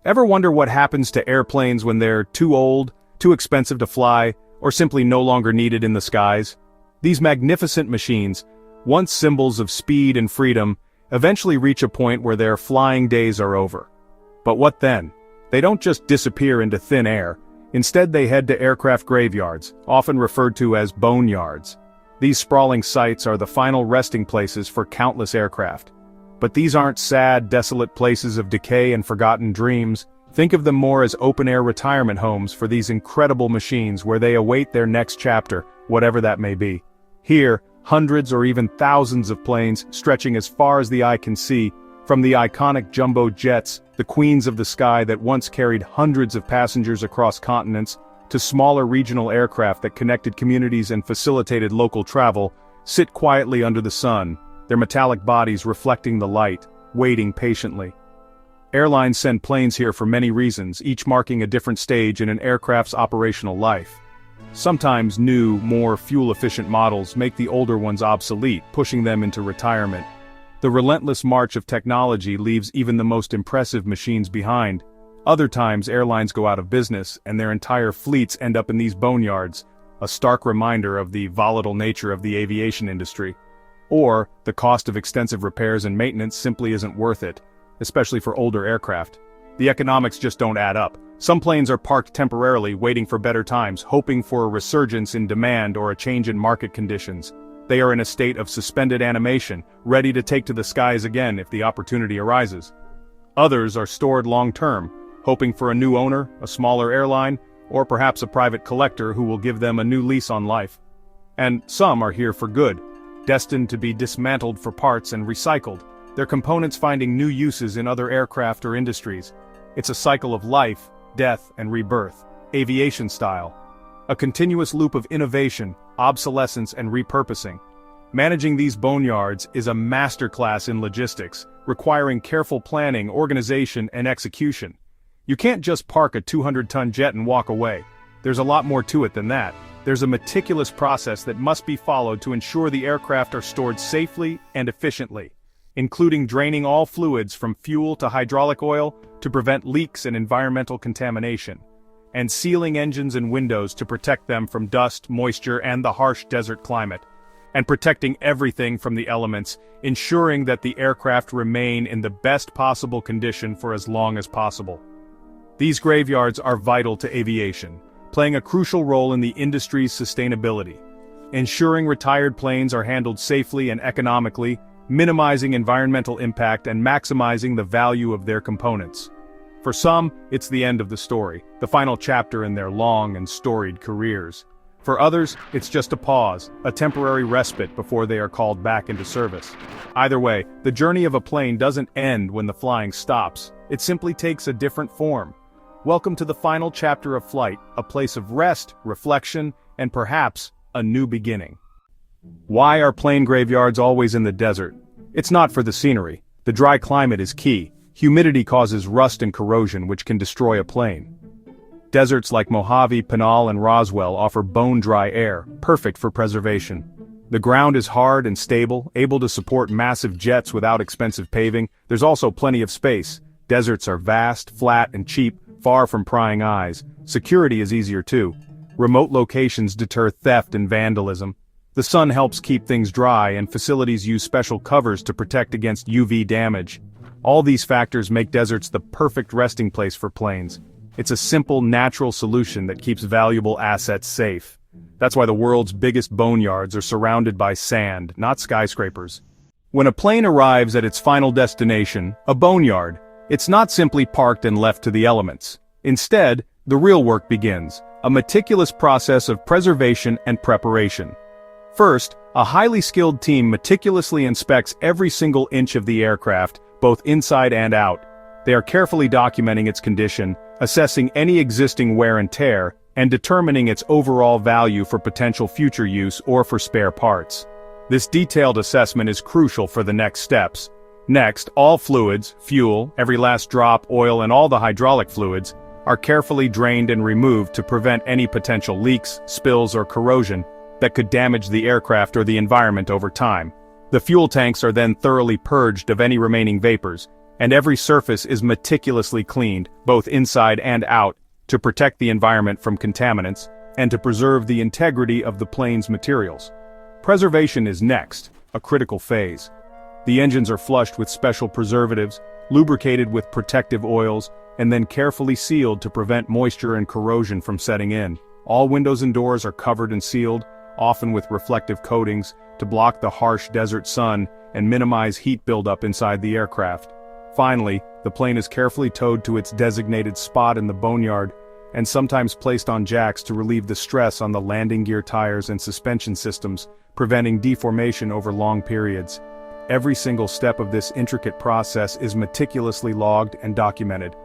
Ever wonder what happens to airplanes when they're too old, too expensive to fly, or simply no longer needed in the skies? These magnificent machines, once symbols of speed and freedom, eventually reach a point where their flying days are over. But what then? They don't just disappear into thin air. Instead, they head to aircraft graveyards, often referred to as boneyards. These sprawling sites are the final resting places for countless aircraft. But these aren't sad, desolate places of decay and forgotten dreams. Think of them more as open-air retirement homes for these incredible machines where they await their next chapter, whatever that may be. Here, hundreds or even thousands of planes, stretching as far as the eye can see, from the iconic jumbo jets, the queens of the sky that once carried hundreds of passengers across continents, to smaller regional aircraft that connected communities and facilitated local travel, sit quietly under the sun, their metallic bodies reflecting the light, waiting patiently. Airlines send planes here for many reasons, each marking a different stage in an aircraft's operational life. Sometimes new, more fuel-efficient models make the older ones obsolete, pushing them into retirement. The relentless march of technology leaves even the most impressive machines behind. Other times airlines go out of business, and their entire fleets end up in these boneyards, a stark reminder of the volatile nature of the aviation industry. Or, the cost of extensive repairs and maintenance simply isn't worth it, especially for older aircraft. The economics just don't add up. Some planes are parked temporarily, waiting for better times, hoping for a resurgence in demand or a change in market conditions. They are in a state of suspended animation, ready to take to the skies again if the opportunity arises. Others are stored long-term, hoping for a new owner, a smaller airline, or perhaps a private collector who will give them a new lease on life. And some are here for good, destined to be dismantled for parts and recycled, their components finding new uses in other aircraft or industries. It's a cycle of life, death, and rebirth, aviation style. A continuous loop of innovation, obsolescence, and repurposing. Managing these boneyards is a masterclass in logistics, requiring careful planning, organization, and execution. You can't just park a 200-ton jet and walk away. There's a lot more to it than that. There's a meticulous process that must be followed to ensure the aircraft are stored safely and efficiently, including draining all fluids from fuel to hydraulic oil to prevent leaks and environmental contamination, and sealing engines and windows to protect them from dust, moisture, and the harsh desert climate, and protecting everything from the elements, ensuring that the aircraft remain in the best possible condition for as long as possible. These graveyards are vital to aviation, playing a crucial role in the industry's sustainability, ensuring retired planes are handled safely and economically, minimizing environmental impact and maximizing the value of their components. For some, it's the end of the story, the final chapter in their long and storied careers. For others, it's just a pause, a temporary respite before they are called back into service. Either way, the journey of a plane doesn't end when the flying stops, it simply takes a different form. Welcome to the final chapter of flight, a place of rest, reflection, and perhaps, a new beginning. Why are plane graveyards always in the desert? It's not for the scenery. The dry climate is key. Humidity causes rust and corrosion which can destroy a plane. Deserts like Mojave, Pinal, and Roswell offer bone-dry air, perfect for preservation. The ground is hard and stable, able to support massive jets without expensive paving. There's also plenty of space. Deserts are vast, flat, and cheap, far from prying eyes. Security is easier too. Remote locations deter theft and vandalism. The sun helps keep things dry, and facilities use special covers to protect against UV damage. All these factors make deserts the perfect resting place for planes. It's a simple, natural solution that keeps valuable assets safe. That's why the world's biggest boneyards are surrounded by sand, not skyscrapers. When a plane arrives at its final destination, a boneyard, it's not simply parked and left to the elements. Instead, the real work begins, a meticulous process of preservation and preparation. First, a highly skilled team meticulously inspects every single inch of the aircraft, both inside and out. They are carefully documenting its condition, assessing any existing wear and tear, and determining its overall value for potential future use or for spare parts. This detailed assessment is crucial for the next steps. Next, all fluids, fuel, every last drop, oil, and all the hydraulic fluids are carefully drained and removed to prevent any potential leaks, spills, or corrosion that could damage the aircraft or the environment over time. The fuel tanks are then thoroughly purged of any remaining vapors, and every surface is meticulously cleaned, both inside and out, to protect the environment from contaminants, and to preserve the integrity of the plane's materials. Preservation is next, a critical phase. The engines are flushed with special preservatives, lubricated with protective oils, and then carefully sealed to prevent moisture and corrosion from setting in. All windows and doors are covered and sealed, often with reflective coatings, to block the harsh desert sun and minimize heat buildup inside the aircraft. Finally, the plane is carefully towed to its designated spot in the boneyard, and sometimes placed on jacks to relieve the stress on the landing gear tires and suspension systems, preventing deformation over long periods. Every single step of this intricate process is meticulously logged and documented.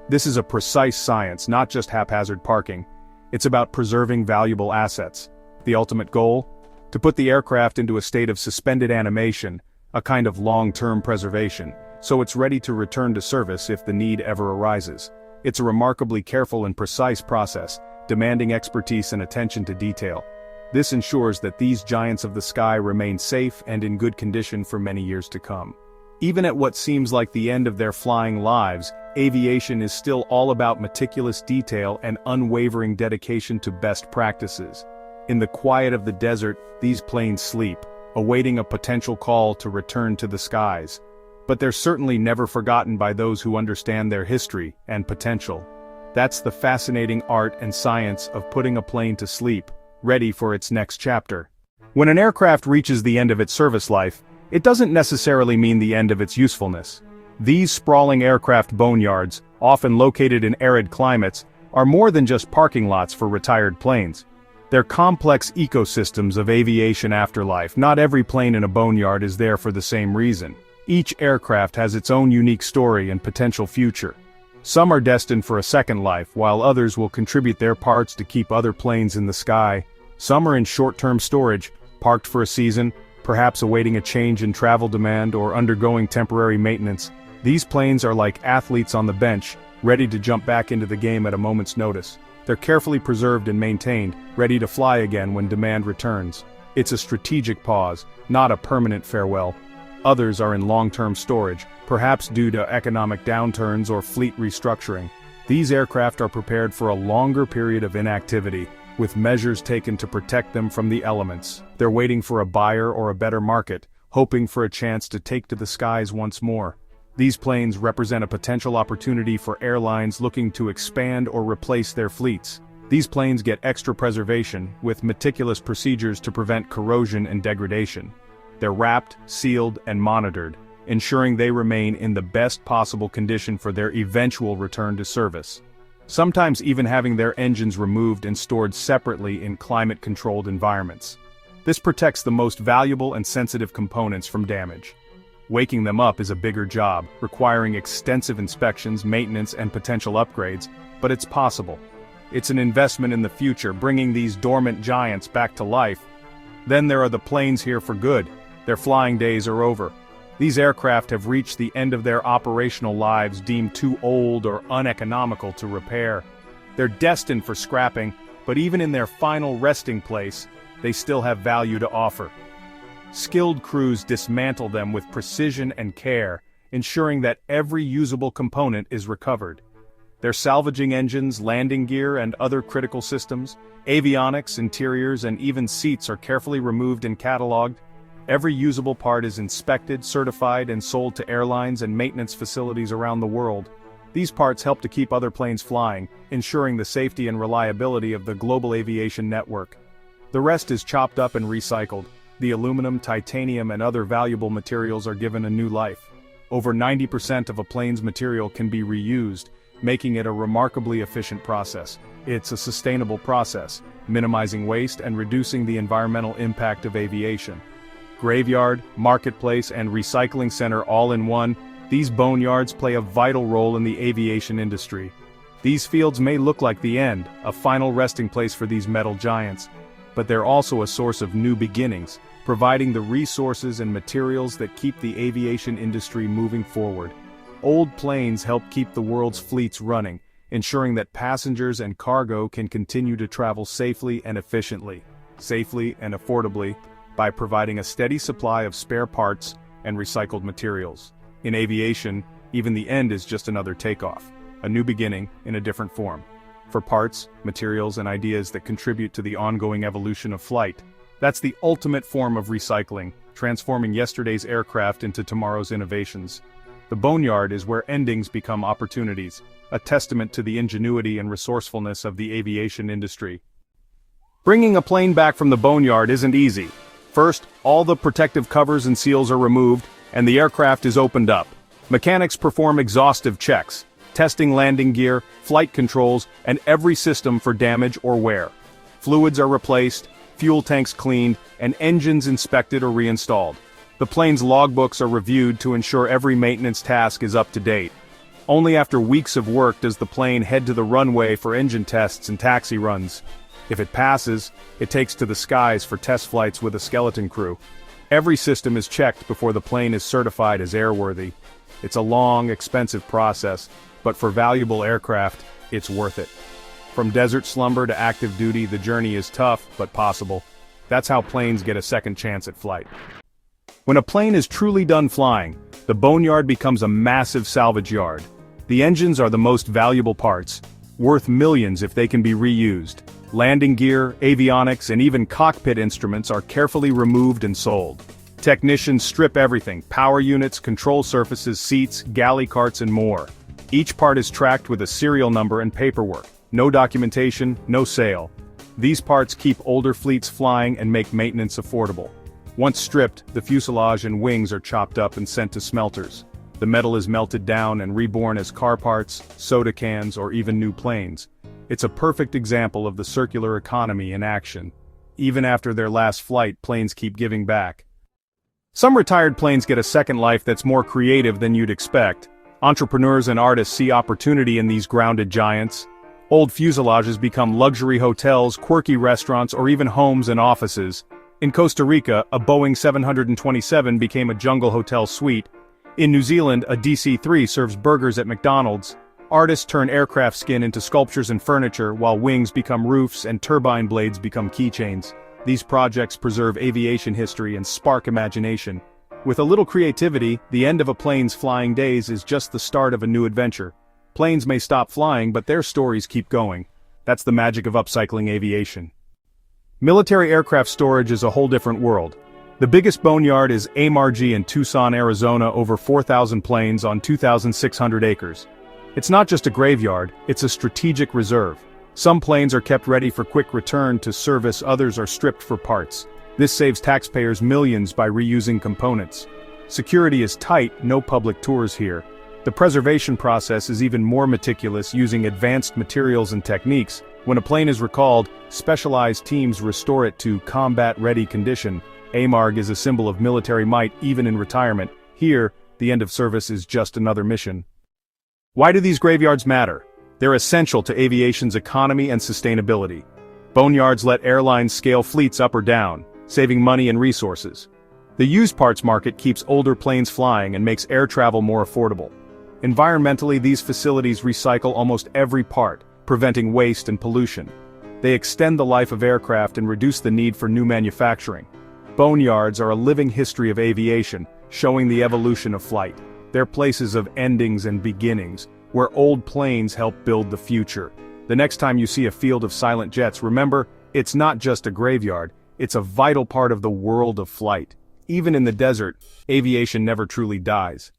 This is a precise science, not just haphazard parking. It's about preserving valuable assets. The ultimate goal? To put the aircraft into a state of suspended animation, a kind of long-term preservation, so it's ready to return to service if the need ever arises. It's a remarkably careful and precise process, demanding expertise and attention to detail. This ensures that these giants of the sky remain safe and in good condition for many years to come. Even at what seems like the end of their flying lives, aviation is still all about meticulous detail and unwavering dedication to best practices. In the quiet of the desert, these planes sleep, awaiting a potential call to return to the skies. But they're certainly never forgotten by those who understand their history and potential. That's the fascinating art and science of putting a plane to sleep, ready for its next chapter. When an aircraft reaches the end of its service life, it doesn't necessarily mean the end of its usefulness. These sprawling aircraft boneyards, often located in arid climates, are more than just parking lots for retired planes. They're complex ecosystems of aviation afterlife. Not every plane in a boneyard is there for the same reason. Each aircraft has its own unique story and potential future. Some are destined for a second life, while others will contribute their parts to keep other planes in the sky. Some are in short-term storage, parked for a season, perhaps awaiting a change in travel demand or undergoing temporary maintenance. These planes are like athletes on the bench, ready to jump back into the game at a moment's notice. They're carefully preserved and maintained, ready to fly again when demand returns. It's a strategic pause, not a permanent farewell. Others are in long-term storage, perhaps due to economic downturns or fleet restructuring. These aircraft are prepared for a longer period of inactivity, with measures taken to protect them from the elements. They're waiting for a buyer or a better market, hoping for a chance to take to the skies once more. These planes represent a potential opportunity for airlines looking to expand or replace their fleets. These planes get extra preservation, with meticulous procedures to prevent corrosion and degradation. They're wrapped, sealed, and monitored, ensuring they remain in the best possible condition for their eventual return to service. Sometimes even having their engines removed and stored separately in climate-controlled environments. This protects the most valuable and sensitive components from damage. Waking them up is a bigger job, requiring extensive inspections, maintenance, and potential upgrades, but it's possible. It's an investment in the future, bringing these dormant giants back to life. Then there are the planes here for good. Their flying days are over. These aircraft have reached the end of their operational lives, deemed too old or uneconomical to repair. They're destined for scrapping, but even in their final resting place, they still have value to offer. Skilled crews dismantle them with precision and care, ensuring that every usable component is recovered. They're salvaging engines, landing gear, and other critical systems. Avionics, interiors, and even seats are carefully removed and cataloged. Every usable part is inspected, certified, and sold to airlines and maintenance facilities around the world. These parts help to keep other planes flying, ensuring the safety and reliability of the global aviation network. The rest is chopped up and recycled. The aluminum, titanium, and other valuable materials are given a new life. Over 90% of a plane's material can be reused, making it a remarkably efficient process. It's a sustainable process, minimizing waste and reducing the environmental impact of aviation. Graveyard, marketplace, and recycling center all in one, these boneyards play a vital role in the aviation industry. These fields may look like the end, a final resting place for these metal giants, but they're also a source of new beginnings, providing the resources and materials that keep the aviation industry moving forward. Old planes help keep the world's fleets running, ensuring that passengers and cargo can continue to travel safely and efficiently, safely and affordably, by providing a steady supply of spare parts and recycled materials. In aviation, Even the end is just another takeoff, a new beginning in a different form. For parts, materials, and ideas that contribute to the ongoing evolution of flight. That's the ultimate form of recycling, transforming yesterday's aircraft into tomorrow's innovations. The boneyard is where endings become opportunities, a testament to the ingenuity and resourcefulness of the aviation industry. Bringing a plane back from the boneyard isn't easy. First, all the protective covers and seals are removed, and the aircraft is opened up. Mechanics perform exhaustive checks, testing landing gear, flight controls, and every system for damage or wear. Fluids are replaced, fuel tanks cleaned, and engines inspected or reinstalled. The plane's logbooks are reviewed to ensure every maintenance task is up to date. Only after weeks of work does the plane head to the runway for engine tests and taxi runs. If it passes, it takes to the skies for test flights with a skeleton crew. Every system is checked before the plane is certified as airworthy. It's a long, expensive process, but for valuable aircraft, it's worth it. From desert slumber to active duty, the journey is tough, but possible. That's how planes get a second chance at flight. When a plane is truly done flying, the boneyard becomes a massive salvage yard. The engines are the most valuable parts, worth millions if they can be reused. Landing gear, avionics, and even cockpit instruments are carefully removed and sold. Technicians strip everything: power units, control surfaces, seats, galley carts, and more. Each part is tracked with a serial number and paperwork. No documentation, no sale. These parts keep older fleets flying and make maintenance affordable. Once stripped, the fuselage and wings are chopped up and sent to smelters. The metal is melted down and reborn as car parts, soda cans, or even new planes. It's a perfect example of the circular economy in action. Even after their last flight, planes keep giving back. Some retired planes get a second life that's more creative than you'd expect. Entrepreneurs and artists see opportunity in these grounded giants. Old fuselages become luxury hotels, quirky restaurants, or even homes and offices. In Costa Rica, a Boeing 727 became a jungle hotel suite. In New Zealand, a DC-3 serves burgers at McDonald's. Artists turn aircraft skin into sculptures and furniture, while wings become roofs and turbine blades become keychains. These projects preserve aviation history and spark imagination. With a little creativity, the end of a plane's flying days is just the start of a new adventure. Planes may stop flying, but their stories keep going. That's the magic of upcycling aviation. Military aircraft storage is a whole different world. The biggest boneyard is AMRG in Tucson, Arizona, over 4,000 planes on 2,600 acres. It's not just a graveyard, it's a strategic reserve. Some planes are kept ready for quick return to service, others are stripped for parts. This saves taxpayers millions by reusing components. Security is tight, no public tours here. The preservation process is even more meticulous, using advanced materials and techniques. When a plane is recalled, specialized teams restore it to combat-ready condition. AMRG is a symbol of military might even in retirement. Here, the end of service is just another mission. Why do these graveyards matter? They're essential to aviation's economy and sustainability. Boneyards let airlines scale fleets up or down, saving money and resources. The used parts market keeps older planes flying and makes air travel more affordable. Environmentally, these facilities recycle almost every part, preventing waste and pollution. They extend the life of aircraft and reduce the need for new manufacturing. Boneyards are a living history of aviation, showing the evolution of flight. They're places of endings and beginnings, where old planes help build the future. The next time you see a field of silent jets, remember, it's not just a graveyard, it's a vital part of the world of flight. Even in the desert, aviation never truly dies.